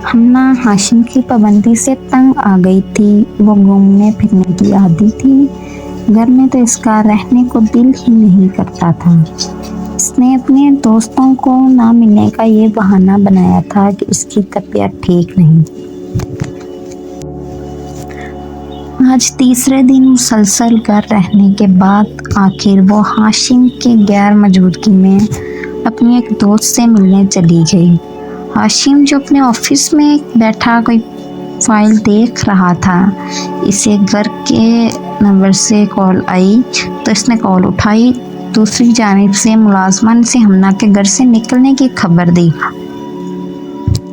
हमना हाशिम की पाबंदी से तंग आ गई थी। वो घूमने फिरने की आदी थी। घर में तो इसका रहने को दिल ही नहीं करता था। इसने अपने दोस्तों को ना मिलने का ये बहाना बनाया था कि उसकी तबीयत ठीक नहीं। आज तीसरे दिन मुसलसल घर रहने के बाद आखिर वो हाशिम के गैर मौजूदगी में अपनी एक दोस्त से मिलने चली गई। हाशिम जो अपने ऑफिस में बैठा कोई फाइल देख रहा था, इसे घर के नंबर से कॉल आई तो इसने कॉल उठाई। दूसरी जानिब से मुलाजमा ने से हमना के घर से निकलने की खबर दी,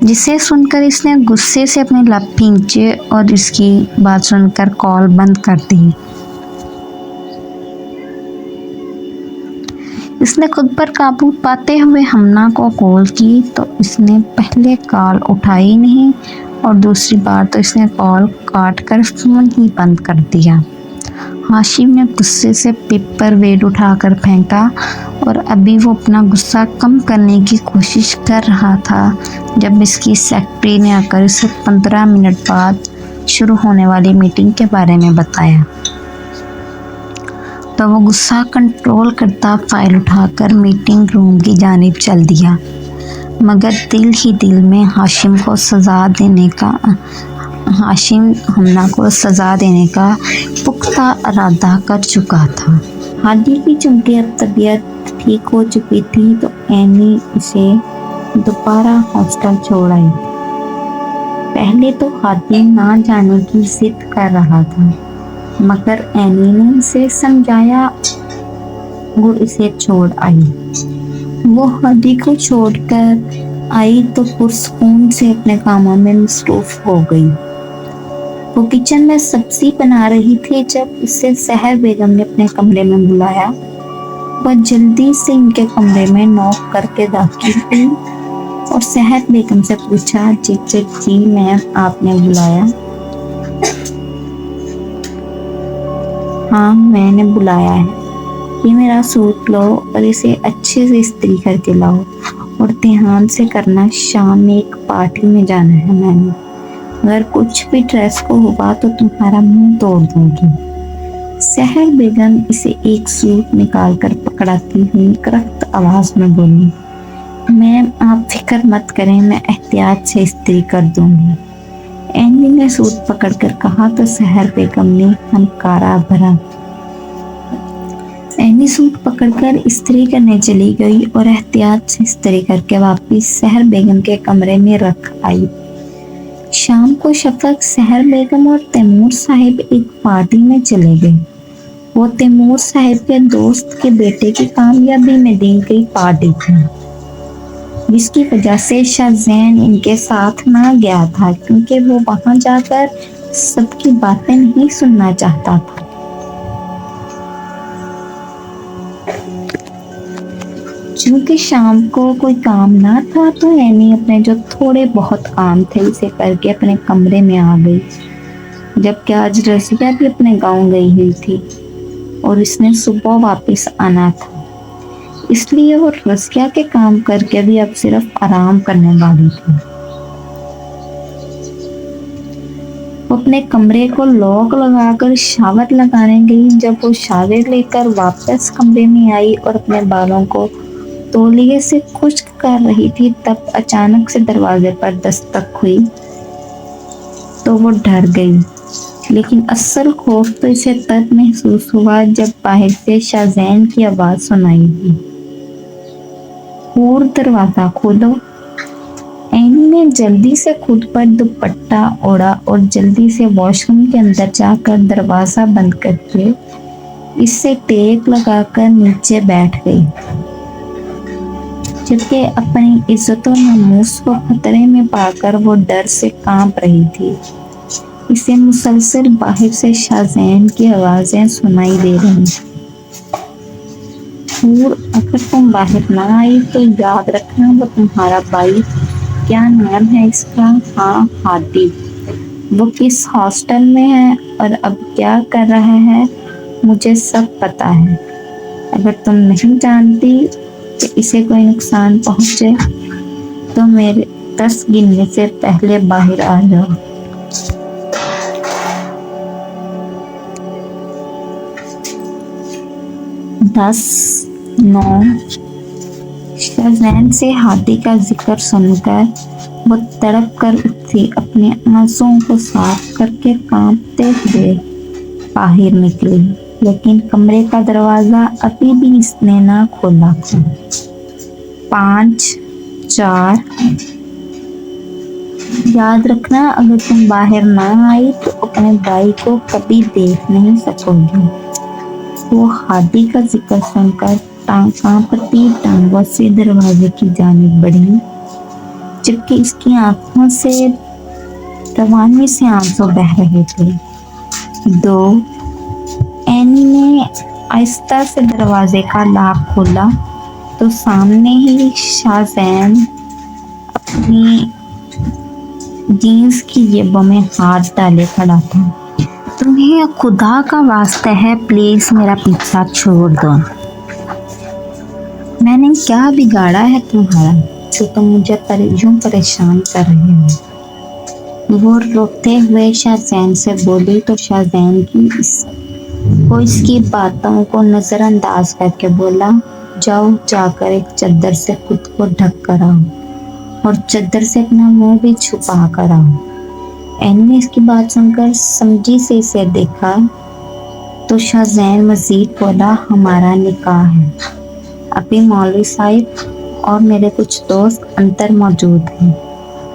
जिसे सुनकर इसने गुस्से से अपने लब खींचे और इसकी बात सुनकर कॉल बंद कर दी। इसने खुद पर काबू पाते हुए हमना को कॉल की तो इसने पहले कॉल उठाई नहीं और दूसरी बार तो इसने कॉल काट कर फोन ही बंद कर दिया। हाशिम ने गुस्से से पेपर वेट उठाकर फेंका और अभी वो अपना गुस्सा कम करने की कोशिश कर रहा था जब इसकी सेक्रेटरी ने आकर इसे 15 मिनट बाद शुरू होने वाली मीटिंग के बारे में बताया। तो वो गुस्सा कंट्रोल करता फाइल उठाकर मीटिंग रूम की जानिब चल दिया, मगर दिल ही दिल में हाशिम हमना को सज़ा देने का पुख्ता इरादा कर चुका था। हादी की चूंकि अब तबीयत ठीक हो चुकी थी तो एनी इसे दोबारा हॉस्टल छोड़ आई। पहले तो हादी ना जाने की जिद कर रहा था, मगर एनी ने इसे समझाया और इसे छोड़ आई। वो हादी को छोड़कर आई तो पुरसकून से अपने कामों में मसरूफ हो गई। वो किचन में सब्जी बना रही थी जब इसे सहर बेगम ने अपने कमरे में बुलाया। वह जल्दी से इनके कमरे में नॉक करके दाखिल हुई और सहर बेगम से पूछा, जी मैम आपने बुलाया? हाँ मैंने बुलाया है। ये मेरा सूट लो और इसे अच्छे से इस्त्री करके लाओ और ध्यान से करना, शाम में एक पार्टी में जाना है मैंने। अगर कुछ भी ड्रेस को हुआ तो तुम्हारा मुंह तोड़ दूंगी। सहर बेगम इसे एक सूट निकाल कर पकड़ाती हुई करख्त आवाज में बोली, मैम आप फिक्र मत करें, मैं एहतियात से इस्त्री कर दूंगी। एनी ने सूट पकड़कर कहा तो सहर बेगम ने हनकारा भरा। एनी सूट पकड़कर इस्त्री करने चली गई और एहतियात से इस्त्री करके वापस सहर बेगम के कमरे में रख आई। शाम को शफक, सहर बेगम और तैमूर साहिब एक पार्टी में चले गए। वो तैमूर साहिब के दोस्त के बेटे की कामयाबी में दी गई पार्टी थी, जिसकी वजह से शाहजैन इनके साथ ना गया था क्योंकि वो वहां जाकर सबकी बातें नहीं सुनना चाहता था। क्योंकि शाम को कोई काम ना था तो एनी अपने जो थोड़े बहुत काम थे इसे करके अपने कमरे में आ गई, जबकि आज रज़िया भी अपने गांव गई हुई थी और इसने सुबह वापस आना था, इसलिए वो रज़िया के काम करके भी अब सिर्फ आराम करने वाली थी। वो अपने कमरे को लॉक लगाकर शावर लगाने गई। जब वो शावर लेकर वापस कमरे में आई और अपने बालों को तौलिए से खुश्क कर रही थी तब अचानक से दरवाजे पर दस्तक हुई तो वो डर गई, लेकिन असल खौफ तो इसे तब महसूस हुआ जब बाहर से शाहजैन की आवाज सुनाई दी, और दरवाजा खोलो। एनी ने जल्दी से खुद पर दुपट्टा ओढ़ा और जल्दी से वॉशरूम के अंदर जाकर दरवाजा बंद करके इससे टेक लगाकर नीचे बैठ गई, जबकि अपनी इज्जत और नामूस को खतरे में पाकर वो डर से कांप रही थी। इसे मुसलसल बाहर से शाहजैन की आवाजें सुनाई दे रही, और अगर तुम बाहर ना आई तो याद रखना वो तुम्हारा भाई, क्या नाम है इसका? हाँ हादी। वो किस हॉस्टल में है और अब क्या कर रहा है मुझे सब पता है। अगर तुम नहीं जानती कि इसे कोई नुकसान पहुंचे तो 10 गिनने से पहले बाहर आ जाओ। 10, 9। शाहज़ैन से हादी का जिक्र सुनकर वो तड़प कर उठी, अपने आंसुओं को साफ करके कांपते हुए बाहर निकली, लेकिन कमरे का दरवाजा अभी भी इसने ना खोला था। 5, 4। याद रखना, अगर तुम बाहर ना आई तो अपने भाई को कभी देख नहीं सकोगी। वो हादी का जिक्र सुनकर कांपती टांगों से दरवाजे की जानिब बढ़ी, जबकि इसकी आंखों से रवानी से आंसू बह रहे थे। 2। एनी ने आहिस्ता से दरवाजे का लॉक खोला तो सामने ही शाहज़ैन अपनी जीन्स की जेबों में हाथ डाले खड़ा था। तुम्हें खुदा का वास्ता है, प्लीज मेरा पीछा छोड़ दो। मैंने क्या बिगाड़ा है तुम्हारा जो तुम मुझे यूं परेशान कर रहे हो? वो रोते हुए शाहज़ैन से बोली तो शाहज़ैन को इसकी बातों को नज़रअंदाज करके बोला, जाओ जाकर एक चादर से खुद को ढक कर आओ और चादर से अपना मुंह भी छुपा कर आओ। एनी ने इसकी बात सुनकर समझी से इसे देखा तो शाहज़ैन मजीद बोला, हमारा निकाह है, अभी मौलवी साहिब और मेरे कुछ दोस्त अंदर मौजूद हैं।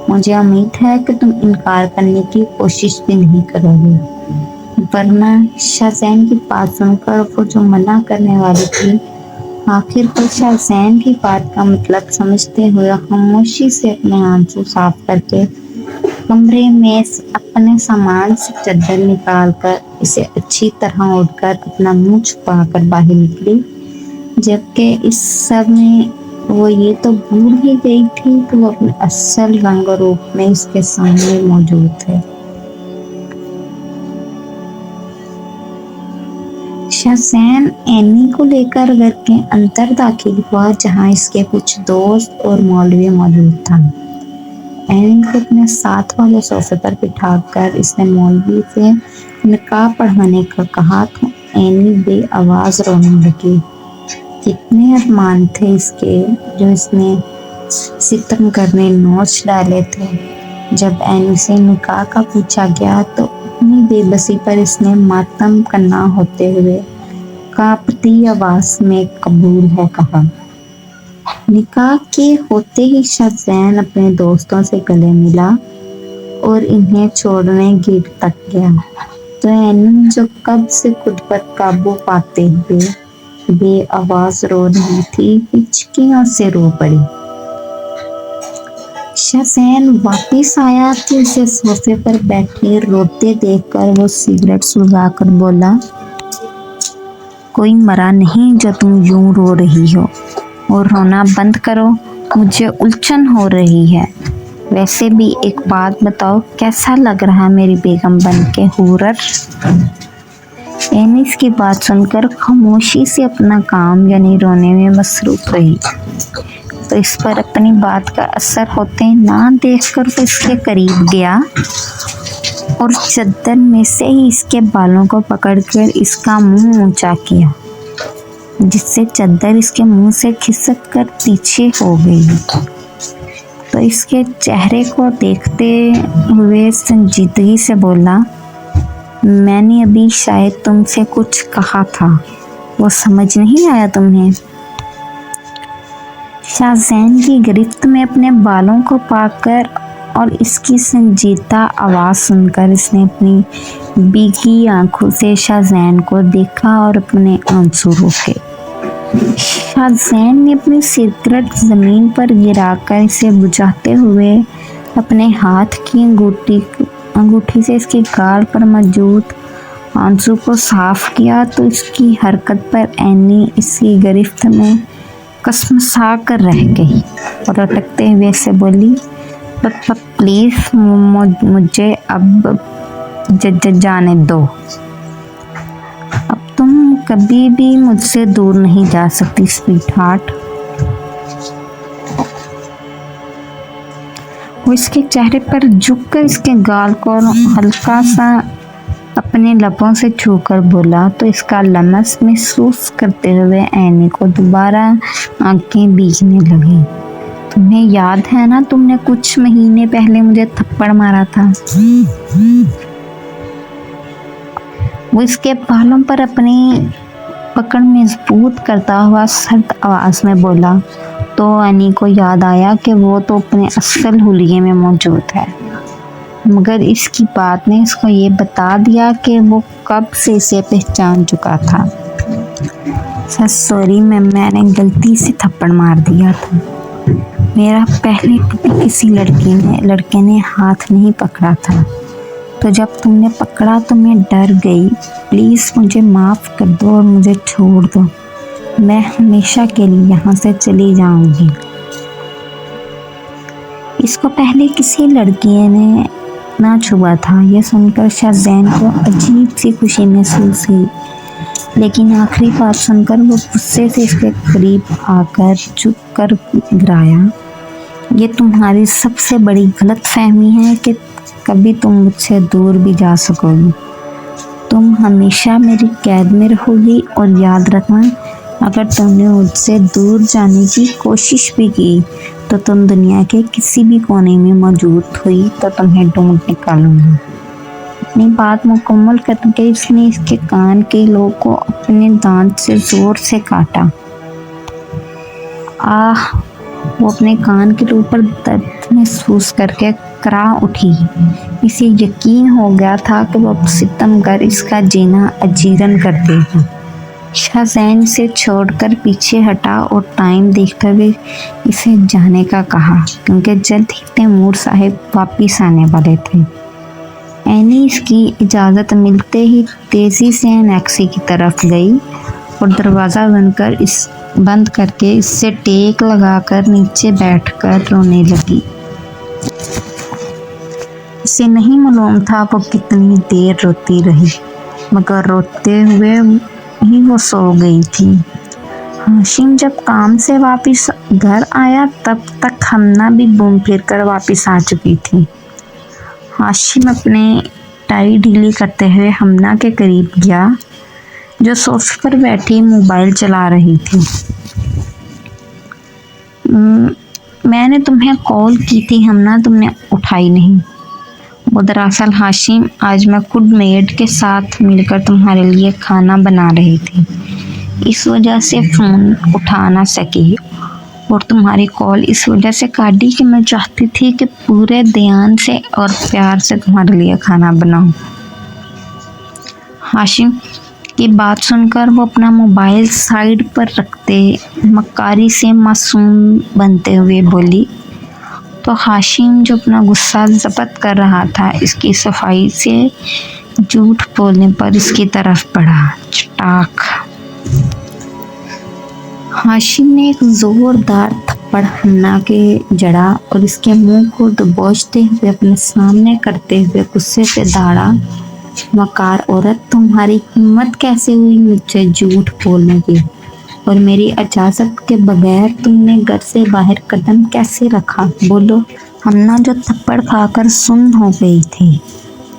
मुझे उम्मीद है कि तुम इनकार करने की कोशिश भी नहीं करोगे, वरना शाहज़ैन की बात सुनकर वो जो मना करने वाली थी, आखिर पर शाहज़ैन की बात का मतलब समझते हुए खामोशी से अपने आंसू साफ करके कमरे में अपने सामान से चादर निकाल कर इसे अच्छी तरह ओढ़कर अपना मुंह छुपा कर बाहर निकली। जबकि इस सब में वो ये तो भूल ही गई थी कि वो अपने असल रंग रूप में इसके सामने मौजूद थे। शाहज़ैन एनी को लेकर घर के अंदर दाखिल हुआ, जहां इसके कुछ दोस्त और मौलवी मौजूद था। एनी को अपने साथ वाले सोफे पर बिठाकर इसने मौलवी से निकाह पढ़ाने का कहा तो एनी बेआवाज रोने लगी। कितने अरमान थे इसके जो इसने सितम करने नोच डाले थे। जब एनी से निकाह का पूछा गया तो अपनी बेबसी पर इसने मातम करना होते हुए कांपती आवाज में कबूल है कहा। निकाह के होते ही शाहज़ैन अपने दोस्तों से गले मिला और इन्हें छोड़ने गेट तक गया तो एनी जो कब से खुद पर काबू पाते हुए बेआवाज रो रही थी, हिचकियों से रो पड़ी। शाहज़ैन वापस आया तो उसे सोफे पर बैठे रोते देखकर वो सिगरेट सुलगाकर बोला, कोई मरा नहीं जो तुम यूं रो रही हो, और रोना बंद करो, मुझे उलझन हो रही है। वैसे भी एक बात बताओ, कैसा लग रहा मेरी बेगम बनके हूरर? एनिस की बात सुनकर खामोशी से अपना काम यानी रोने में मसरूफ रही तो इस पर अपनी बात का असर होते ना देखकर वो इसके करीब गया और चादर में से ही इसके बालों को पकड़कर इसका मुंह ऊंचा किया, जिससे चादर इसके मुंह से खिसक कर पीछे हो गई। तो इसके चेहरे को देखते हुए संजीदगी से बोला, मैंने अभी शायद तुमसे कुछ कहा था, वो समझ नहीं आया तुम्हें? शाहज़ैन की गिरफ्त में अपने बालों को पाकर और इसकी संजीदा आवाज़ सुनकर इसने अपनी भीगी आंखों से शाहज़ैन को देखा और अपने आंसू रोके। शाहज़ैन ने अपनी सिगरेट ज़मीन पर गिराकर इसे बुझाते हुए अपने हाथ की अंगूठी से इसके गाल पर मौजूद आंसू को साफ किया तो इसकी हरकत पर एनी इसकी गिरफ्त में कसमसा कर रह गई और अटकते हुए से बोली, प्लीज मुझे अब जाने दो, अब तुम कभी भी मुझसे दूर नहीं जा सकती स्वीट हार्ट। वो इसके चेहरे पर झुककर इसके गाल को हल्का सा अपने लबों से छूकर बोला तो इसका लमस महसूस करते हुए ऐनी को दोबारा आंखें भीगने लगी। तुम्हें याद है ना, तुमने कुछ महीने पहले मुझे थप्पड़ मारा था। वो इसके बालों पर अपनी पकड़ मजबूत करता हुआ सर्द आवाज में बोला तो ऐनी को याद आया कि वो तो अपने असल हुलिये में मौजूद है, मगर इसकी बात ने इसको ये बता दिया कि वो कब से इसे पहचान चुका था। सर सॉरी मैंने गलती से थप्पड़ मार दिया था। मेरा पहले कभी किसी लड़के ने हाथ नहीं पकड़ा था, तो जब तुमने पकड़ा तो मैं डर गई। प्लीज़ मुझे माफ़ कर दो और मुझे छोड़ दो। मैं हमेशा के लिए यहाँ से चली जाऊंगी। इसको पहले किसी लड़की ने ना छुआ था। यह सुनकर शाहज़ैन को अजीब सी खुशी महसूस हुई, लेकिन आखिरी बात सुनकर वो गुस्से से इसके करीब आकर चुप कर गिराया। ये तुम्हारी सबसे बड़ी गलतफहमी है कि कभी तुम मुझसे दूर भी जा सकोगी। तुम हमेशा मेरी कैद में रहोगी, और याद रखना, अगर तुमने मुझसे दूर जाने की कोशिश भी की तो तुम दुनिया के किसी भी कोने में मौजूद हुई तो तुम्हें ढूंढ निकालूंगी। अपनी बात मुकम्मल करके इसने इसके कान के लोग को अपने दांत से जोर से काटा। वो अपने कान के ऊपर दर्द महसूस करके करा उठी। इसे यकीन हो गया था कि वो सितमगर इसका जीना अजीरन कर देगा। शाहज़ैन से छोड़कर पीछे हटा और टाइम देखते हुए इसे जाने का कहा, क्योंकि जल्द ही तैमूर साहब वापिस आने वाले थे। ऐनी इसकी इजाज़त मिलते ही तेज़ी से एनेक्सी की तरफ गई और दरवाज़ा बंद करके इससे टेक लगाकर नीचे बैठकर रोने लगी। इसे नहीं मालूम था वो कितनी देर रोती रही, मगर रोते हुए ही वो सो गई थी। हाशिम जब काम से वापस घर आया तब तक हमना भी घूम फिर कर वापस आ चुकी थी। हाशिम अपने टाई ढीली करते हुए हमना के करीब गया, जो सोफे पर बैठी मोबाइल चला रही थी। मैंने तुम्हें कॉल की थी हमना, तुमने उठाई नहीं। वो दरअसल हाशिम, आज मैं खुद मेड के साथ मिलकर तुम्हारे लिए खाना बना रही थी, इस वजह से फ़ोन उठा ना सकी, और तुम्हारी कॉल इस वजह से काटी कि मैं चाहती थी कि पूरे ध्यान से और प्यार से तुम्हारे लिए खाना बनाऊं। हाशिम की बात सुनकर वो अपना मोबाइल साइड पर रखते मक्कारी से मासूम बनते हुए बोली। तो हाशिम जो अपना गुस्सा ज़ब्त कर रहा था, इसकी सफाई से झूठ बोलने पर इसकी तरफ बढ़ा। चटाक। हाशिम ने एक ज़ोरदार थप्पड़ हमना के जड़ा और इसके मुंह को दबोचते हुए अपने सामने करते हुए गुस्से से दहाड़ा। मकार औरत, तुम्हारी हिम्मत कैसे हुई मुझसे झूठ बोलने की, और मेरी इजाज़त के बगैर तुमने घर से बाहर कदम कैसे रखा? बोलो। हमना जो थप्पड़ खाकर सुन्न हो गई थी।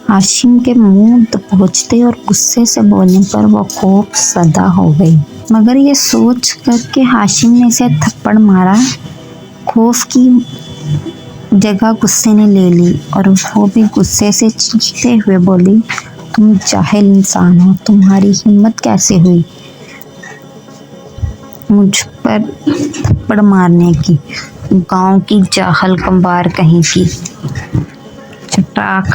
हाशिम के मुंह दबोचते और गुस्से से बोलने पर वो खौफ ज़दा हो गई, मगर ये सोच कर कि हाशिम ने इसे थप्पड़ मारा, खौफ की जगह गुस्से ने ले ली, और वो भी गुस्से से चीखते हुए बोली, तुम जाहिल इंसान हो, तुम्हारी हिम्मत कैसे हुई मुझ पर थप्पड़ मारने की, गांव की जाहल कंबार कहीं की। चटाक।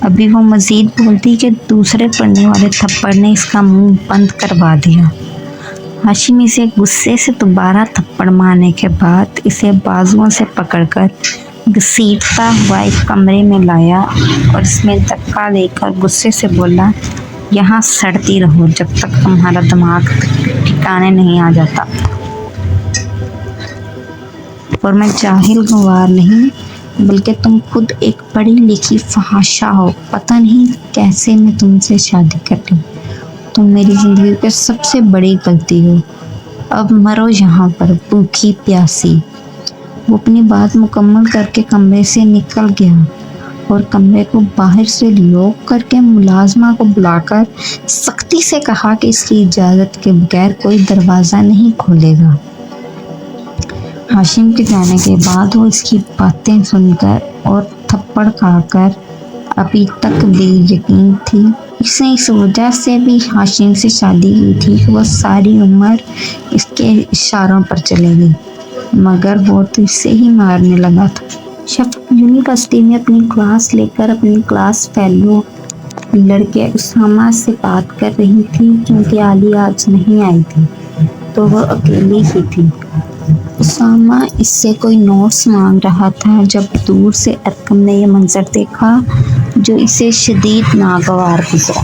अभी वो मजीद बोलती कि दूसरे पड़ने वाले थप्पड़ ने इसका मुंह बंद करवा दिया। हाशिम इसे गुस्से से दोबारा थप्पड़ मारने के बाद इसे बाजुओं से पकड़कर घसीटता हुआ एक कमरे में लाया और इसमें धक्का देकर गुस्से से बोला, यहाँ सड़ती रहो जब तक तुम्हारा दिमाग ठिकाने नहीं आ जाता। और मैं जाहिल गंवार नहीं, बल्कि तुम खुद एक पढ़ी लिखी फहाशा हो। पता नहीं कैसे मैं तुमसे शादी कर ली। तुम मेरी ज़िंदगी की सबसे बड़ी गलती हो। अब मरो यहाँ पर भूखी प्यासी। وہ اپنی بات مکمل کر کے کمرے سے نکل گیا اور کمرے کو باہر سے لاک کر کے ملازمہ کو بلا کر سختی سے کہا کہ اس کی اجازت کے بغیر کوئی دروازہ نہیں کھولے گا۔ ہاشم کے جانے کے بعد وہ اس کی باتیں سن کر اور تھپڑ کھا کر ابھی تک بے یقین تھی۔ اس نے اس وجہ سے بھی ہاشم سے شادی کی تھی کہ وہ ساری عمر اس کے اشاروں پر چلے گی، مگر وہ تو اسے ہی مارنے لگا تھا۔ شفق یونیورسٹی میں اپنی کلاس لے کر اپنی کلاس فیلو لڑکے اسامہ سے بات کر رہی تھی، کیونکہ عالیہ آج نہیں آئی تھی تو وہ اکیلی ہی تھی۔ اسامہ اس سے کوئی نوٹس مانگ رہا تھا جب دور سے ارقم نے یہ منظر دیکھا جو اسے شدید ناگوار گزرا۔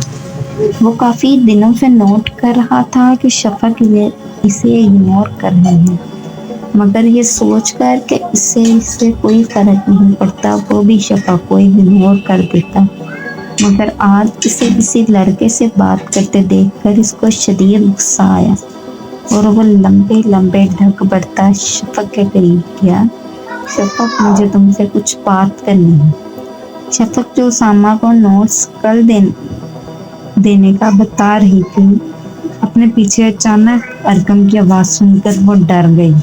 وہ کافی دنوں سے نوٹ کر رہا تھا کہ شفق اسے اگنور کر رہے ہیں، مگر یہ سوچ کر کہ اس سے کوئی فرق نہیں پڑتا وہ بھی شفق کو اگنور کر دیتا، مگر آج اسے کسی لڑکے سے بات کرتے دیکھ کر اس کو شدید غصہ آیا اور وہ لمبے لمبے ڈھک بڑھتا شفق کے قریب گیا۔ شفق، مجھے تم سے کچھ بات کرنی ہے۔ شفق جو اسامہ کو نوٹس کل دینے کا بتا رہی تھی، اپنے پیچھے اچانک ارقم کی آواز سن کر وہ ڈر گئی۔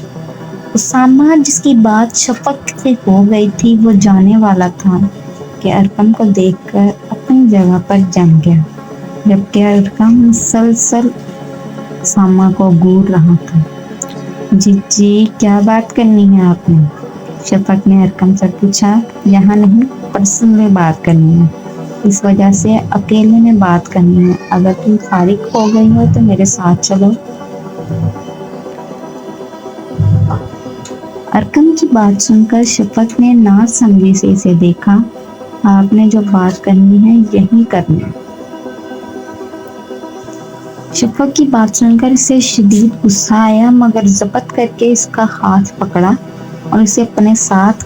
اسامہ جس کی بات شفق سے ہو گئی تھی وہ جانے والا تھا کہ ارقم کو دیکھ کر اپنی جگہ پر جم گیا، جبکہ ارقم مسلسل اسامہ کو گھور رہا تھا۔ جی کیا بات کرنی ہے آپ نے؟ شفق نے ارقم سے پوچھا۔ یہاں نہیں، پرسنل بات کرنی ہے، اس وجہ سے اکیلے میں بات کرنی ہے۔ اگر تم فارغ ہو گئی ہو تو میرے ساتھ چلو۔ ارقم کی بات سن کر شفق نے ناسمجھی سے اسے دیکھا۔ آپ نے جو بات کرنی ہے یہی کرنی ہے۔ شفق کی بات سن کر اسے شدید غصہ آیا، مگر ضبط کر کے اس کا ہاتھ پکڑا اور اسے اپنے ساتھ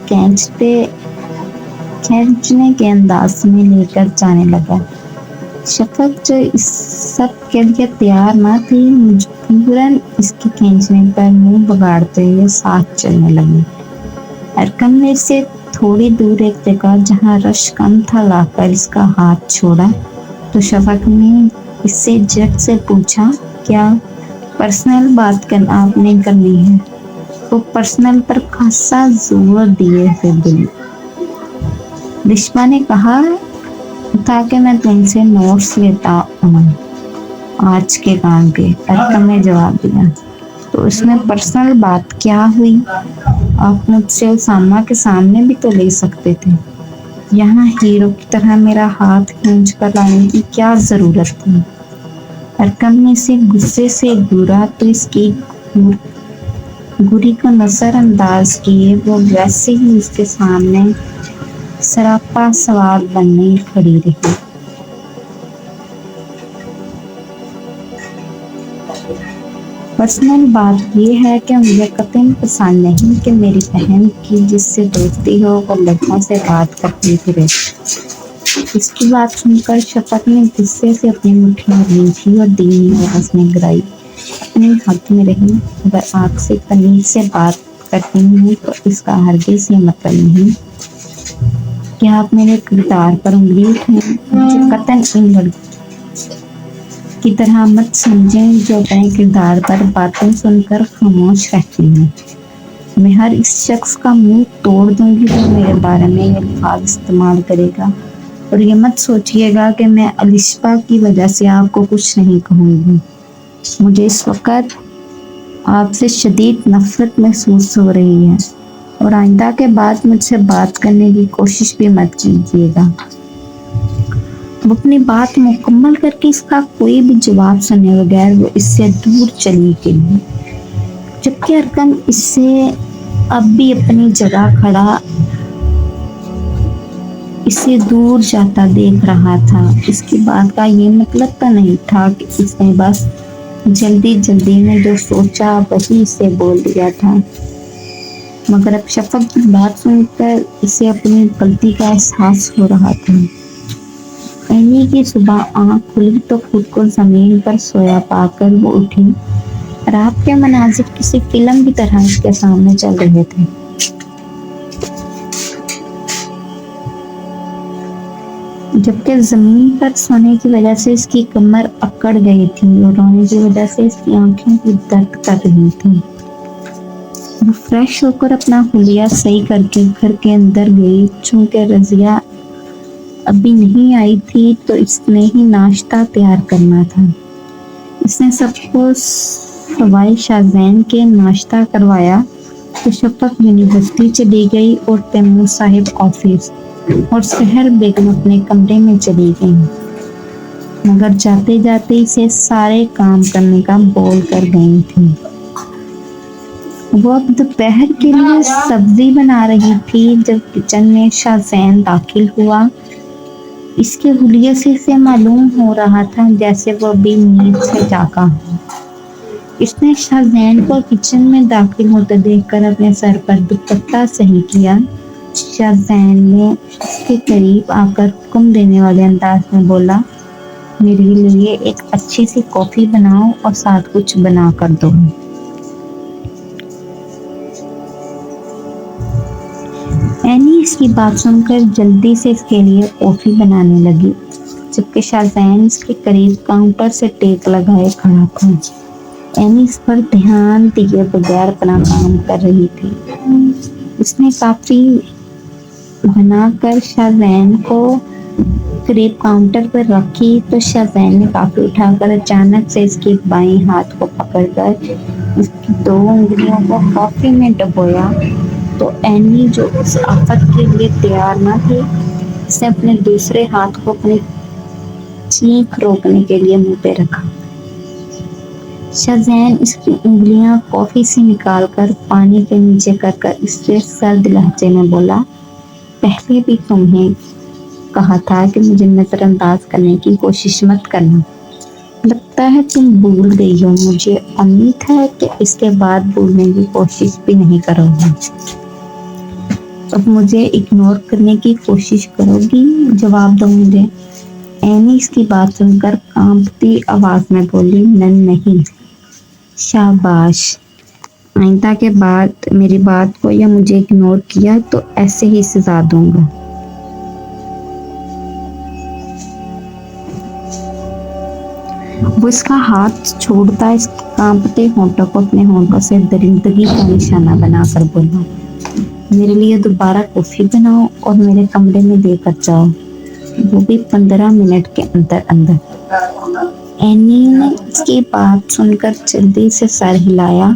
کھینچنے کے انداز میں لے کر جانے لگا۔ شفق جو اس سب کے لیے تیار نہ تھی، مجبوراً اس کے کھینچنے پر منہ بگاڑتے ہوئے ساتھ چلنے لگی۔ ارقم نے اسے تھوڑی دور ایک جگہ جہاں رش کم تھا لا کر اس کا ہاتھ چھوڑا تو شفق نے اس سے جھٹ سے پوچھا، کیا پرسنل بات آپ نے کرنی ہے؟ وہ پرسنل پر خاصا زور دیے ہوئے بولی۔ رشما نے کہا تھا کہ میں تم سے نوٹس لیتا ہوں آج کے کام کے، ارقم نے جواب دیا۔ تو اس میں پرسنل بات کیا ہوئی؟ آپ مجھ سے اسامہ کے سامنے بھی تو لے سکتے تھے، یہاں ہیرو کی طرح میرا ہاتھ کھینچ کر لانے کی کیا ضرورت تھی؟ ارقم نے اسے غصے سے گھورا تو اس کی گھوری کو نظر انداز کیے وہ ویسے ہی اس کے سامنے سراپا سوال بننے کھڑی رہی۔ پرسنل بات یہ ہے کہ مجھے قطعاً پسند نہیں کہ میری بہن کی جس سے دوستی ہو وہ لڑکوں سے بات کرتی پھرے۔ اس کی بات سن کر شفق نے غصے سے اپنی مٹھیاں بھینچی اور دھیمی آواز میں گرائی، اپنے حق میں رہی۔ اگر آپ سے تمیز سے بات کرتی ہوں تو اس کا ہرگز یہ مطلب نہیں کہ آپ میرے کردار پر انگلی اٹھائیں۔ مجھے قطعاً ان لڑکوں کی طرح مت سمجھیں جو اپنے کردار پر باتیں سن کر خاموش رہتی ہیں۔ میں ہر اس شخص کا منہ توڑ دوں گی جو میرے بارے میں یہ الفاظ استعمال کرے گا، اور یہ مت سوچیے گا کہ میں الشبا کی وجہ سے آپ کو کچھ نہیں کہوں گی۔ مجھے اس وقت آپ سے شدید نفرت محسوس ہو رہی ہے، اور آئندہ کے بعد مجھ سے بات کرنے کی کوشش بھی مت کیجیے گا۔ وہ اپنی بات مکمل کر کے اس کا کوئی بھی جواب سنے بغیر وہ اس سے دور چلی گئی، جبکہ ارقم اس سے اب بھی اپنی جگہ کھڑا اسے دور جاتا دیکھ رہا تھا۔ اس کی بات کا یہ مطلب تو نہیں تھا کہ اس نے بس جلدی میں جو سوچا وہی اسے بول دیا تھا، مگر اب شفق کی بات سن کر اسے اپنی غلطی کا احساس ہو رہا تھا۔ پہلی کی صبح آنکھ کھلی تو خود کو زمین پر سویا پا کر وہ اٹھی۔ رات کے مناظر کسی فلم کی طرح اس کے سامنے چل رہے تھے۔ जबकि जमीन पर सोने की वजह से इसकी कमर अकड़ गई थी और रोने की वजह से इसकी आंखें भी दर्द कर रही थी। वो फ्रेश होकर अपना हुलिया सही करके घर के अंदर गई। चूंकि रजिया अभी नहीं आई थी तो इसने ही नाश्ता तैयार करना था। इसने सबको सवाई शाहजैन के नाश्ता करवाया तो शफक यूनिवर्सिटी चली गई और तैमूर साहिब ऑफिस और सहर बेगम अपने कमरे में चली गई। मगर जाते जाते इसे सारे काम करने का बोल कर गई थी। वो अब दोपहर के लिए सब्जी बना रही थी जब किचन में शाहजैन दाखिल हुआ। इसके हुलिये से इसे मालूम हो रहा था जैसे वो अभी नींद से जागा हो। इसने शाहजैन को किचन में दाखिल होते देखकर अपने सर पर दुपट्टा सही किया। शाहजैन ने उसके करीब आकर हुक्म देने वाले अंदाज में बोला, मेरे लिए एक अच्छी सी कॉफी बनाओ और साथ कुछ बना कर दो। एनी इसकी बात सुनकर जल्दी से इसके लिए कॉफी बनाने लगी, जबकि शाहजैन इसके करीब काउंटर से टेक लगाए खड़ा था। एनी इस पर ध्यान दिए बगैर अपना काम कर रही थी। उसने काफी बनाकर शाहजैन को करीब काउंटर पर रखी तो शाहजैन ने काफी उठाकर अचानक से इसके बाएं हाथ को पकड़कर उसकी 2 उंगलियों को कॉफी में डुबोया। तो एनी जो उस आफत के लिए तैयार न थी, उसने अपने दूसरे हाथ को अपनी चीख रोकने के लिए मुंह पे रखा। शाहजैन इसकी उंगलियां कॉफी से निकालकर पानी के नीचे कर इससे सर्द लहजे में बोला, पहले भी तुम्हें कहा था कि मुझे नजरअंदाज करने की कोशिश मत करना। लगता है तुम भूल गई हो। मुझे उम्मीद है कि इसके बाद भूलने की कोशिश भी नहीं करोगी। अब मुझे इग्नोर करने की कोशिश करोगी? जवाब दो मुझे। एनी इसकी बात सुनकर कांपती आवाज में बोली, नहीं। शाबाश, आइंदा के बाद मेरी बात को या मुझे इग्नोर किया तो ऐसे ही सजा दूंगा। वो इसका हाथ छोड़ता इसके कांपते होंठों को अपने होंठों से दरिंदगी का निशाना बनाकर बोला, मेरे लिए दोबारा कॉफी बनाओ और मेरे कमरे में देकर जाओ, वो भी 15 मिनट के अंदर। एनी ने इसकी बात सुनकर जल्दी से सर हिलाया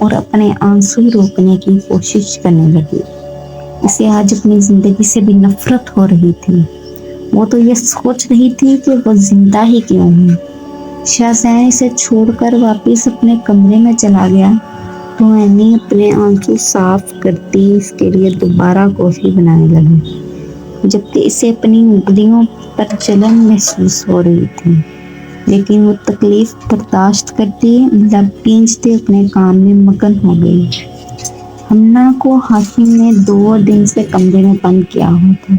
और अपने आंसू रोकने की कोशिश करने लगी। इसे आज अपनी जिंदगी से भी नफरत हो रही थी। वो तो ये सोच रही थी कि वो जिंदा ही क्यों है। शाहजैन इसे छोड़कर वापस अपने कमरे में चला गया तो एनी अपने आंसू साफ करती इसके लिए दोबारा कॉफी बनाने लगी, जबकि इसे अपनी उंगलियों पर जलन महसूस हो रही थी। लेकिन वो तकलीफ बर्दाश्त करती लब खींचते अपने काम में मगन हो गई। हन्ना को हाशिम ने 2 दिन से कमरे में बंद किया हुआ था।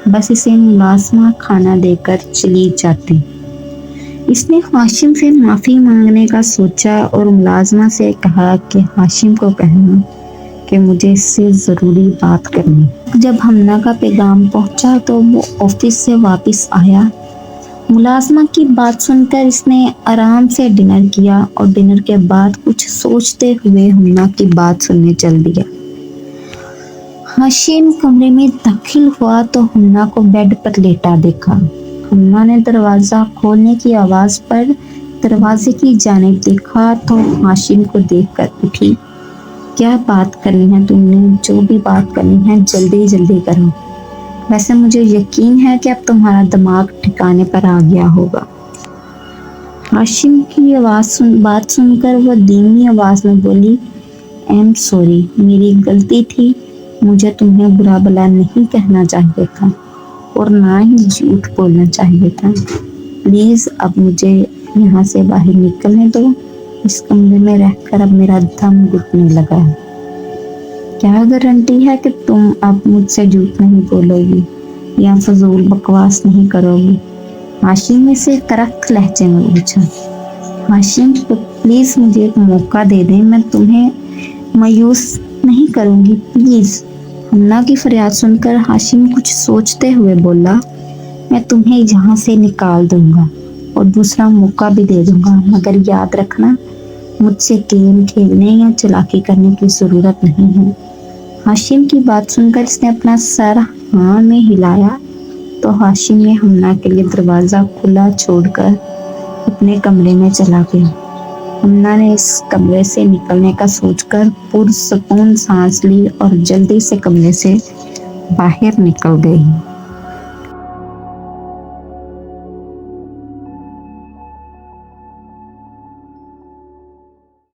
बस इसे मुलाजमा खाना देकर चली जाती। इसने हाशिम से माफ़ी मांगने का सोचा और मुलाजमा से कहा कि हाशिम को कहना कि मुझे इससे ज़रूरी बात करनी। जब हन्ना का पैगाम पहुंचा तो वो ऑफिस से वापस आया। मुलाजमा की बात सुनकर इसने आराम से डिनर किया और डिनर के बाद कुछ सोचते हुए हन्ना की बात सुनने चल दिया। हाशिम कमरे में दाखिल हुआ तो हन्ना को बेड पर लेटा देखा। हन्ना ने दरवाज़ा खोलने की आवाज़ पर दरवाजे की जानिब देखा तो हाशिम को देखकर उठी। क्या बात करनी है तुमने? जो भी बात करनी है जल्दी करो। वैसे मुझे यकीन है कि अब तुम्हारा दिमाग ठिकाने पर आ गया होगा। हाशिम की बात सुनकर वो धीमी आवाज़ में बोली, आई एम सॉरी, मेरी गलती थी। मुझे तुम्हें बुरा भला नहीं कहना चाहिए था और ना ही झूठ बोलना चाहिए था। प्लीज़ अब मुझे यहाँ से बाहर निकलने दो। इस कमरे में रहकर अब मेरा दम घुटने लगा है। क्या गारंटी है कि तुम अब मुझसे झूठ नहीं बोलोगी या फजूल बकवास नहीं करोगी? हाशिम ने से करख्त लहजे में पूछा। हाशिम, प्लीज़ मुझे एक मौका दे दें, मैं तुम्हें मायूस नहीं करूँगी प्लीज़। हन्ना की फरियाद सुनकर हाशिम कुछ सोचते हुए बोला, मैं तुम्हें यहाँ से निकाल दूंगा और दूसरा मौका भी दे दूंगा, मगर याद रखना मुझसे गेम खेलने या चालाकी करने की ज़रूरत नहीं है। हाशिम की बात सुनकर इसने अपना सर हाँ में हिलाया तो हाशिम ने हन्ना के लिए दरवाज़ा खुला छोड़कर अपने कमरे में चला गया। हन्ना ने इस कमरे से निकलने का सोचकर पुरसुकून सांस ली और जल्दी से कमरे से बाहर निकल गई।